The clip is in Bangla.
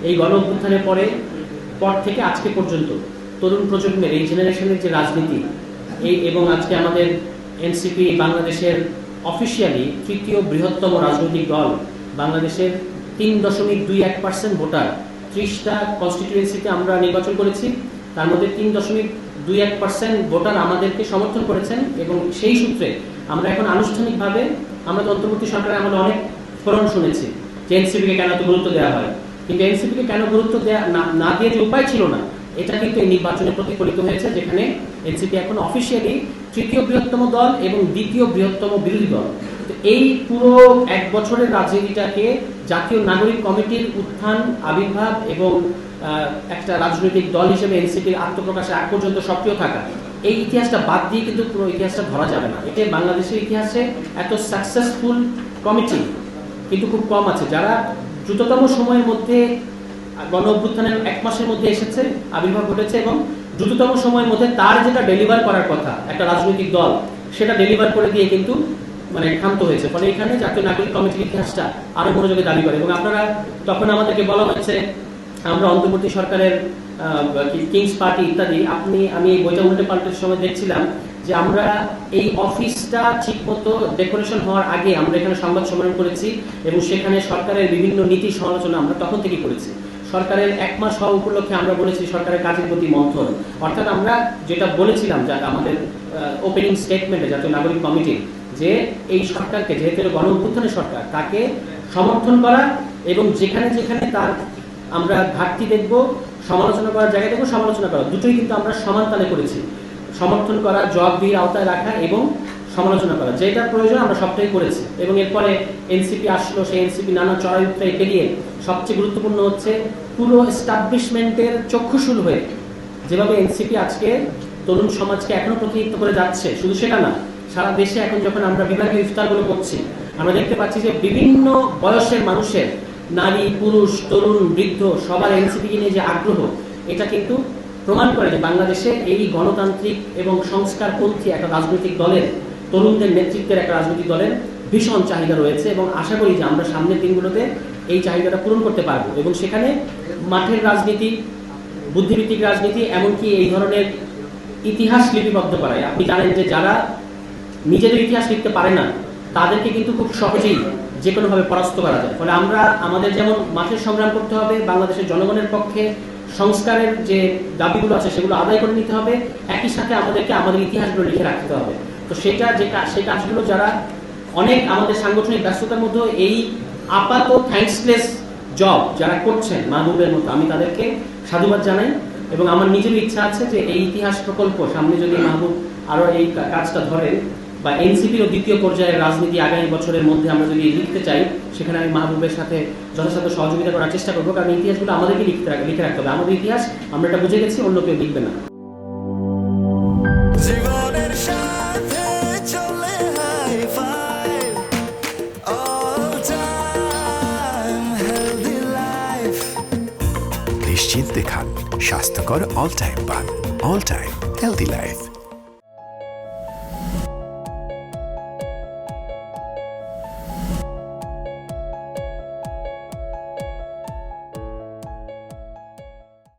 এই গণ অভ্যুত্থানের পর থেকে আজকে পর্যন্ত তরুণ প্রজন্মের এই জেনারেশনের যে রাজনীতি এবং আজকে আমাদের এনসিপি বাংলাদেশের অফিসিয়ালি তৃতীয় বৃহত্তম রাজনৈতিক দল, বাংলাদেশের 3.21% ভোটার, 30টা কনস্টিটিউয়েন্সিতে আমরা নির্বাচন করেছি, তার মধ্যে 3.21% ভোটার আমাদেরকে সমর্থন করেছেন এবং সেই সূত্রে আমরা এখন আনুষ্ঠানিকভাবে আমরা অন্তর্বর্তী সরকারের আমলে অনেক ফোরাম শুনেছি যে এনসিপিকে কেন এত গুরুত্ব দেওয়া হয়, কিন্তু এনসিপিকে কেন গুরুত্ব দেওয়া না দিয়ে যে উপায় ছিল না, এটা কিন্তু এই নির্বাচনে প্রতিফলিত হয়েছে, যেখানে এনসিপি এখন অফিসিয়ালি তৃতীয় বৃহত্তম দল এবং দ্বিতীয় বৃহত্তম বিরোধী দল। তো এই পুরো এক বছরের রাজনীতিটাকে জাতীয় নাগরিক কমিটির উত্থান, আবির্ভাব এবং একটা রাজনৈতিক দল হিসেবে এনসিপির আত্মপ্রকাশের আগ পর্যন্ত সক্রিয় থাকা, এই ইতিহাসটা বাদ দিয়ে কিন্তু পুরো ইতিহাসটা ধরা যাবে না। এতে বাংলাদেশের ইতিহাসে এত সাকসেসফুল কমিটি কিন্তু খুব কম আছে, যারা দ্রুততম সময়ের মধ্যে গণ অভ্যুত্থানের 1 মাসের মধ্যে এসেছে, আবির্ভাব ঘটেছে এবং দ্রুততম সময়ের মধ্যে তার যেটা ডেলিভার করার কথা একটা রাজনৈতিক দল, সেটা ডেলিভার করে দিয়ে কিন্তু ক্ষান্ত হয়েছে। ফলে এখানে জাতীয় নাগরিক কমিটির ইতিহাসটা আরো মনোযোগে দাবি করে এবং আপনারা তখন আমাদেরকে বলা হয়েছে আমরা অন্তর্বর্তী সরকারের কিংস পার্টি ইত্যাদি। আমি এই বইটা উল্টে পাল্টের সময় দেখছিলাম যে আমরা এই অফিসটা ঠিকমতো ডেকোরেশন হওয়ার আগে আমরা এখানে সংবাদ সম্মেলন করেছি এবং সেখানে সরকারের বিভিন্ন নীতি সমালোচনা আমরা তখন থেকেই করেছি। সরকারের 1 মাস হওয়া উপলক্ষে আমরা বলেছি সরকারের কাজের প্রতি মন্থন, অর্থাৎ আমরা যেটা বলেছিলাম যা আমাদের ওপেনিং স্টেটমেন্টে জাতীয় নাগরিক কমিটি, যে এই সরকারকে, যেহেতু গণ অভ্যুত্থানের সরকার, তাকে সমর্থন করা এবং যেখানে যেখানে তার আমরা ঘাটতি দেখব, সমালোচনা করার জায়গায় দেখব, সমালোচনা করা, দুটোই কিন্তু আমরা সমান তালে করেছি। সমর্থন করা, জবাবদিহির আওতায় রাখা এবং সমালোচনা করা, যেটা প্রয়োজন আমরা সবটাই করেছি। এবং এরপরে এনসিপি আসলো, সেই এনসিপি নানা চড়াই উতরাই পেরিয়ে সবচেয়ে গুরুত্বপূর্ণ হচ্ছে পুরো এস্টাবলিশমেন্টের চক্ষুশূল হয়ে যেভাবে এনসিপি আজকে তরুণ সমাজকে এখনো প্রতিনিধিত্ব করে যাচ্ছে, শুধু সেটা না, সারা দেশে এখন যখন আমরা বিভাগীয় ইফতারগুলো করছি, আমরা দেখতে পাচ্ছি যে বিভিন্ন বয়সের মানুষের, নারী, পুরুষ, তরুণ, বৃদ্ধ, সবার এনসিপিকে নিয়ে যে আগ্রহ, এটা কিন্তু প্রমাণ করে যে বাংলাদেশে এই গণতান্ত্রিক এবং সংস্কারপন্থী একটা রাজনৈতিক দলের, তরুণদের নেতৃত্বের একটা রাজনৈতিক দলের ভীষণ চাহিদা রয়েছে এবং আশা করি যে আমরা সামনের দিনগুলোতে এই চাহিদাটা পূরণ করতে পারবো এবং সেখানে মাঠের রাজনীতি, বুদ্ধিভিত্তিক রাজনীতি, এমনকি এই ধরনের ইতিহাস লিপিবদ্ধ করায়, আপনি জানেন যে যারা নিজেদের ইতিহাস লিখতে পারে না তাদেরকে কিন্তু খুব সহজেই যে কোনোভাবে পরাস্ত করা যায়। ফলে আমরা আমাদের যেমন মাঠের সংগ্রাম করতে হবে, বাংলাদেশের জনগণের পক্ষে সংস্কারের যে দাবিগুলো আছে সেগুলো আদায় করে নিতে হবে, একই সাথে আমাদেরকে আমাদের ইতিহাসগুলো লিখে রাখতে হবে। তো সেই কাজগুলো যারা অনেক আমাদের সাংগঠনিক ব্যস্ততার মধ্যে এই আপাত থ্যাঙ্কসলেস জব যারা করছেন, মাহবুবের মতো, আমি তাদেরকে সাধুবাদ জানাই এবং আমার নিজেরও ইচ্ছা আছে যে এই ইতিহাস প্রকল্প সামনে যদি মাহবুব আরো এই কাজটা ধরে বা এনসিপির দ্বিতীয় পর্যায়ের রাজনীতি আগামী বছরের মধ্যে আমরা যদি লিখতে চাই, সেখানে আমি মাহবুবের সাথে যথাসাধ্য সহযোগিতা করার চেষ্টা করবো, কারণ ইতিহাসগুলো আমাদেরকে লিখে রাখতে হবে। আমাদের ইতিহাস আমরা এটা বুঝে গেছি, অন্য কেউ লিখবে না। নিশ্চিন্তে খান, স্বাস্থ্যকর অল টাইম পান। All time healthy life.